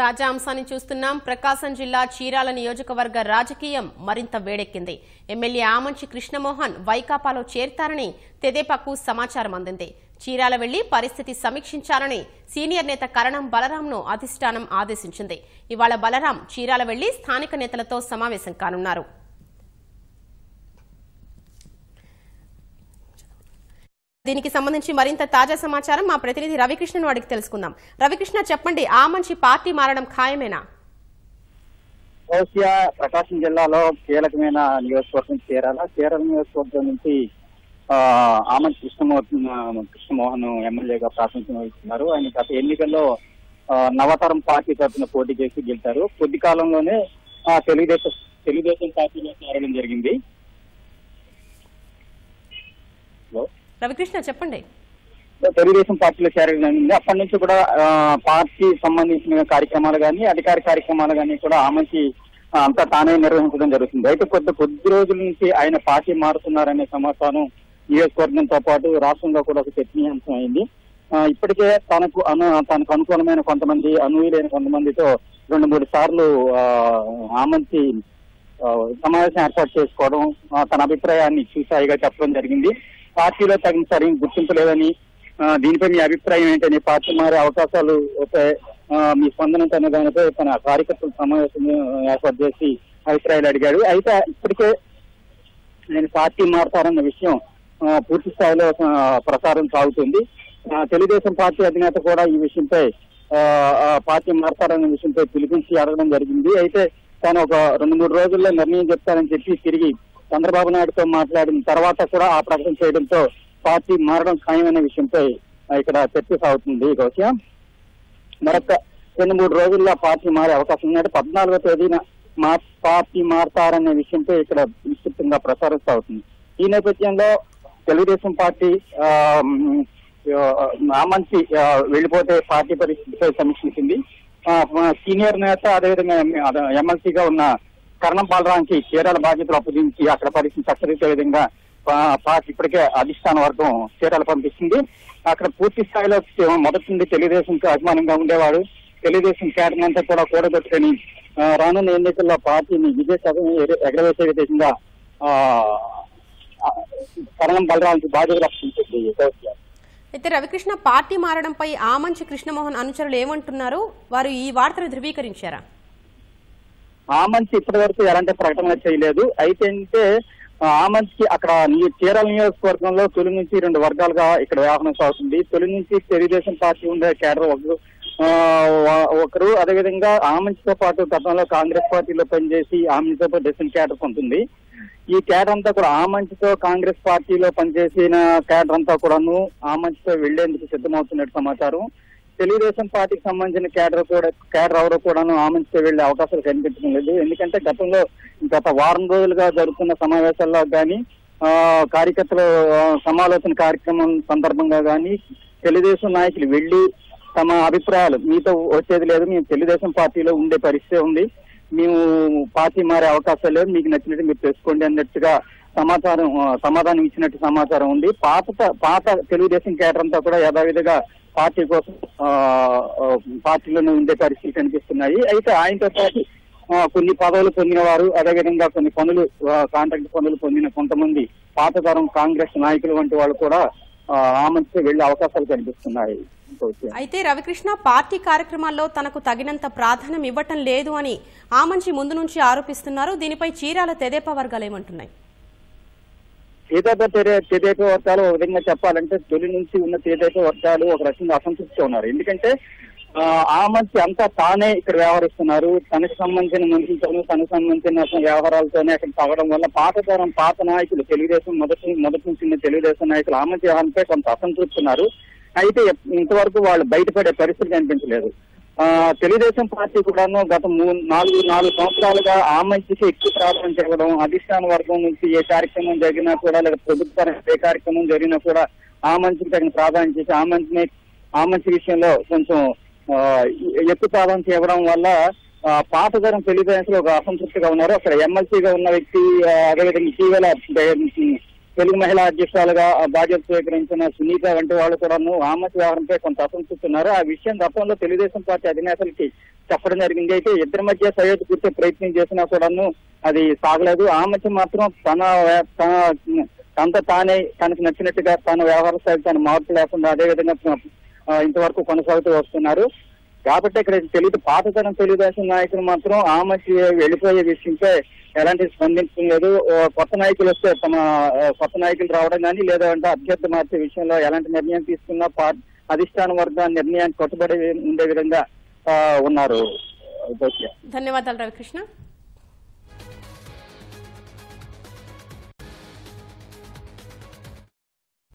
తాజా అంశాన్ని చూస్తున్నాం. ప్రకాశం జిల్లా చీరాల నియోజకవర్గ రాజకీయం మరింత వేడెక్కింది. ఎమ్మెల్యే ఆమంచి కృష్ణమోహన్ వైకాపాలో చేరతారని తెదేపాకు సమాచారం అందింది. చీరాల వెళ్లి పరిస్థితి సమీక్షించాలని సీనియర్ నేత కరణం బలరాంను అధిష్టానం ఆదేశించింది. ఇవాళ బలరాం చీరాల వెళ్లి స్థానిక నేతలతో సమావేశం కానున్నారు. దీనికి సంబంధించి మరింత తాజా సమాచారం మా ప్రతినిధి రవికృష్ణను అడిగి తెలుసుకుందాం. రవికృష్ణ, చెప్పండి, ఆమంచి పార్టీ మారడం ఖాయమేనా? ప్రకాశం జిల్లాలో కీలకమైన నియోజకవర్గం చీరాల నియోజకవర్గం నుంచి ఆమంచి కృష్ణమోహన్ ఎమ్మెల్యేగా ప్రాతినిధ్యం వహిస్తున్నారు. ఆయన గత ఎన్నికల్లో నవతరం పార్టీ తరఫున పోటీ చేసి గెలిచారు. కొద్ది కాలంలోనే తెలుగుదేశం పార్టీలో చేరడం జరిగింది. రవికృష్ణ, చెప్పండి. తెలుగుదేశం పార్టీలో చేరడం జరిగింది. అప్పటి నుంచి కూడా పార్టీ సంబంధించిన కార్యక్రమాలు కానీ అధికార కార్యక్రమాలు కానీ కూడా ఆమంచి అంతా తానే నిర్వహించడం జరుగుతుంది. అయితే కొద్ది రోజుల నుంచి ఆయన పార్టీ మారుతున్నారనే సమాచారం నియోజకవర్గంతో పాటు రాష్ట్రంలో కూడా ఒక చర్చనీయాంశం అయింది. ఇప్పటికే తనకు అనుకూలమైన కొంతమంది, అనువులైన కొంతమందితో 2-3 సార్లు ఆమంచి సమావేశం ఏర్పాటు చేసుకోవడం, తన అభిప్రాయాన్ని చూసాయిగా చెప్పడం జరిగింది. పార్టీలో తగిన సరైన గుర్తింపు లేదని, దీనిపై మీ అభిప్రాయం ఏంటని, పార్టీ మారే అవకాశాలు మీ స్పందన అనే దానిపై తన కార్యకర్తల సమావేశం ఏర్పాటు చేసి అభిప్రాయాలు అడిగాడు. అయితే ఇప్పటికే నేను పార్టీ మారుతారన్న విషయం పూర్తి స్థాయిలో ప్రసారం సాగుతుంది. తెలుగుదేశం పార్టీ అధినేత కూడా ఈ విషయంపై పార్టీ మారుతారన్న విషయంపై పిలిపించి అడగడం జరిగింది. అయితే తాను ఒక 2-3 రోజుల్లో నిర్ణయం చెప్తానని చెప్పి తిరిగి చంద్రబాబు నాయుడుతో మాట్లాడిన తర్వాత కూడా ఆ ప్రకటన చేయడంతో పార్టీ మారడం ఖాయమనే విషయంపై ఇక్కడ చర్చ సాగుతుంది. గౌస్య, మరొక 2-3 రోజుల్లో పార్టీ మారే అవకాశం ఉన్నాడు. 14వ తేదీన పార్టీ మారతారనే విషయంపై ఇక్కడ విస్తృతంగా ప్రసారం సాగుతుంది. ఈ నేపథ్యంలో తెలుగుదేశం పార్టీ ఆమంచి వెళ్లిపోతే పార్టీ పరిస్థితిపై సమీక్షించింది. సీనియర్ నేత అదేవిధంగా ఎమ్మెల్సీగా ఉన్న కరణం బలరాంకి చీరాల బాధ్యతలు అప్పగించి అక్కడ పరిస్థితి చక్కరించే విధంగా పార్టీ ఇప్పటికే అధిష్టాన వర్గం చీరాలు పంపిస్తుంది. అక్కడ పూర్తి స్థాయిలో మొదటి నుండి తెలుగుదేశంకి అభిమానంగా ఉండేవాడు. తెలుగుదేశం క్యాడర్ అంతా కూడా కూడబెట్టుకుని రానున్న ఎన్నికల్లో పార్టీని విజయశాతం ఎగరవేసే విధంగా కరణం బలరాంకి బాధ్యతలు అప్పగించింది. అయితే రవికృష్ణ, పార్టీ మారడంపై ఆమంచి కృష్ణమోహన్ అనుచరులు ఏమంటున్నారు? వారు ఈ వార్తను ధృవీకరించారా? ఆమంచి ఇప్పటి వరకు ఎలాంటి ప్రకటన చేయలేదు. అయితే ఆమంచి అక్కడ చీరాల నియోజకవర్గంలో తొలి నుంచి 2 వర్గాలుగా ఇక్కడ వ్యవహారం సాగుతుంది. తొలి నుంచి తెలుగుదేశం పార్టీ ఉండే కేడర్ ఒకరు, అదేవిధంగా ఆమంచితో పాటు గతంలో కాంగ్రెస్ పార్టీలో పనిచేసి ఆమంచితో పాటు డిఫరెంట్ కేడర్ ఉంటుంది. ఈ కేడర్ అంతా కూడా ఆమంచితో కాంగ్రెస్ పార్టీలో పనిచేసిన కేడర్ అంతా కూడాను ఆమంచితో వెళ్లేందుకు సిద్ధమవుతున్నట్టు సమాచారం. తెలుగుదేశం పార్టీకి సంబంధించిన కేడర్ ఎవరో కూడాను ఆమంచితో వెళ్లే అవకాశాలు కనిపించడం లేదు. ఎందుకంటే గత వారం రోజులుగా జరుగుతున్న సమావేశాల్లో కానీ కార్యకర్తల సమాలోచన కార్యక్రమం సందర్భంగా కానీ తెలుగుదేశం నాయకులు వెళ్లి తమ అభిప్రాయాలు, మీతో వచ్చేది లేదు, మేము తెలుగుదేశం పార్టీలో ఉండే పరిస్థితి ఉంది, మేము పార్టీ మారే అవకాశాలు లేదు, మీకు నచ్చినట్టు మీరు తెలుసుకోండి అన్నట్టుగా సమాధానం ఇచ్చినట్టు సమాచారం ఉంది. పాత తెలుగుదేశం కేడర్ అంతా కూడా యథావిధిగా పార్టీ కోసం పార్టీలోనే ఉండే పరిస్థితి కనిపిస్తున్నాయి. అయితే ఆయనతో పాటు కొన్ని పదవులు పొందిన వారు, అదేవిధంగా కొన్ని కాంట్రాక్ట్ పనులు పొందిన కొంతమంది పాతతరం కాంగ్రెస్ నాయకులు వంటి వాళ్ళు కూడా ఆమంచితో వెళ్లే అవకాశాలు కనిపిస్తున్నాయి. అయితే రవికృష్ణ, పార్టీ కార్యక్రమాల్లో తనకు తగినంత ప్రాధాన్యం ఇవ్వటం లేదు అని ఆమంచి ముందు నుంచి ఆరోపిస్తున్నారు. దీనిపై చీరాల తెదేపా వర్గాలు ఏమంటున్నాయి? తెదేపా వర్గాలు ఒక విధంగా చెప్పాలంటే తొలి నుంచి ఉన్న తెదేపా వర్గాలు ఒక రకంగా అసంతృప్తితో ఉన్నారు. ఎందుకంటే ఆమంచి అంతా తానే ఇక్కడ వ్యవహరిస్తున్నారు. తనకు సంబంధించిన మంత్రులతోనూ తనకు సంబంధించిన వ్యవహారాలతోనే అక్కడ తగ్గడం వల్ల పాత నాయకులు తెలుగుదేశం మొదటి నుంచి ఉన్న తెలుగుదేశం నాయకులు ఆమంచి వ్యవహారంపై కొంత అసంతృప్తి ఉన్నారు. అయితే ఇంతవరకు వాళ్ళు బయటపడే పరిస్థితి కనిపించలేదు. తెలుగుదేశం పార్టీ కూడాను గత 4 సంవత్సరాలుగా ఆమంచికి ఎక్కువ ప్రాధాన్యత ఇవ్వడం, అధిష్టాన వర్గం నుంచి ఏ కార్యక్రమం జరిగినా కూడా, లేదా ప్రభుత్వ ఏ కార్యక్రమం జరిగినా కూడా ఆమంచికి తగిన ప్రాధాన్యత ఇచ్చి ఆమంచి విషయంలో కొంచెం ఎక్కువ ప్రాధాన్యత ఇవ్వడం వల్ల పాతతరం తెలుగుదేశంలో ఒక అసంతృప్తిగా ఉన్నారు. అక్కడ ఎమ్మెల్సీగా ఉన్న వ్యక్తి, అదేవిధంగా ఇటీవల తెలుగు మహిళా అధ్యక్షురాలుగా బాధ్యత స్వీకరించిన సునీత వంటి వాళ్ళు కూడాను ఆమచి వ్యవహారంపై కొంత అసంతృప్తున్నారు. ఆ విషయం గతంలో తెలుగుదేశం పార్టీ అధినేతలకి చెప్పడం జరిగింది. అయితే ఇద్దరి మధ్య సయోధ్య కూర్చే ప్రయత్నం చేసినా కూడాను అది సాగలేదు. ఆమచి మాత్రం తనతో తానే తనకు నచ్చినట్టుగా తన వ్యవహార శైలి తన మార్పు లేకుండా అదే విధంగా ఇంతవరకు కొనసాగుతూ వస్తున్నారు. కాబట్టి ఇక్కడ పాతతరం తెలుగుదేశం నాయకులు మాత్రం ఆమచి వెళ్ళిపోయే విషయంపై ఎలాంటి స్పందించడం లేదు. కొత్త నాయకులు వస్తే కొత్త నాయకులు రావడం కానీ లేదంటే అభ్యర్థి మార్చే విషయంలో ఎలాంటి నిర్ణయం తీసుకున్నా అధిష్టాన వర్గ నిర్ణయానికి కట్టుబడి ఉండే విధంగా ఉన్నారు. ధన్యవాదాలు రవికృష్ణ.